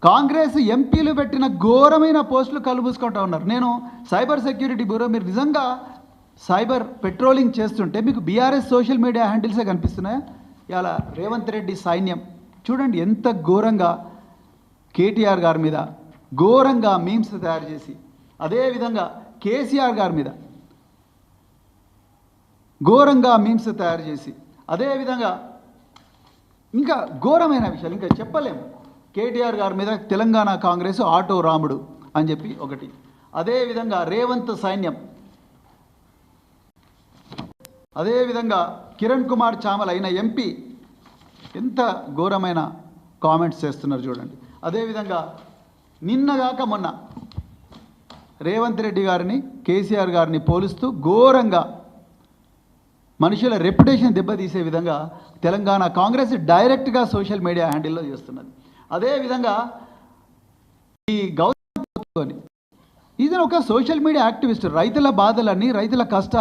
కాంగ్రెస్ ఎంపీలు పెట్టిన ఘోరమైన పోస్టులు కలుబూసుకుంటూ ఉన్నారు. నేను సైబర్ సెక్యూరిటీ బ్యూరో, మీరు నిజంగా సైబర్ పెట్రోలింగ్ చేస్తుంటే మీకు బీఆర్ఎస్ సోషల్ మీడియా హ్యాండిల్సే కనిపిస్తున్నాయా? ఇలా రేవంత్ రెడ్డి సైన్యం చూడండి ఎంత ఘోరంగా కేటీఆర్ గారి మీద ఘోరంగా మీమ్స్ తయారు చేసి, అదేవిధంగా కేసీఆర్ గారి మీద ఘోరంగా మీమ్స్ తయారు చేసి, అదేవిధంగా ఇంకా ఘోరమైన విషయాలు ఇంకా చెప్పలేము. కేటీఆర్ గారి మీద తెలంగాణ కాంగ్రెస్ ఆటో రాముడు అని చెప్పి ఒకటి, అదేవిధంగా రేవంత్ సైన్యం, అదేవిధంగా కిరణ్ కుమార్ చామల్ అయిన ఎంపీ ఎంత ఘోరమైన కామెంట్స్ చేస్తున్నారు చూడండి. అదేవిధంగా నిన్నగాక మొన్న రేవంత్ రెడ్డి గారిని కేసీఆర్ గారిని పోలుస్తూ ఘోరంగా మనుషుల రెప్యుటేషన్ దెబ్బతీసే విధంగా తెలంగాణ కాంగ్రెస్ డైరెక్ట్గా సోషల్ మీడియా హ్యాండిల్లో చేస్తున్నది. అదేవిధంగా ఈ గౌతమ్ ఇది ఒక సోషల్ మీడియా యాక్టివిస్ట్, రైతుల బాధలన్నీ, రైతుల కష్టాలు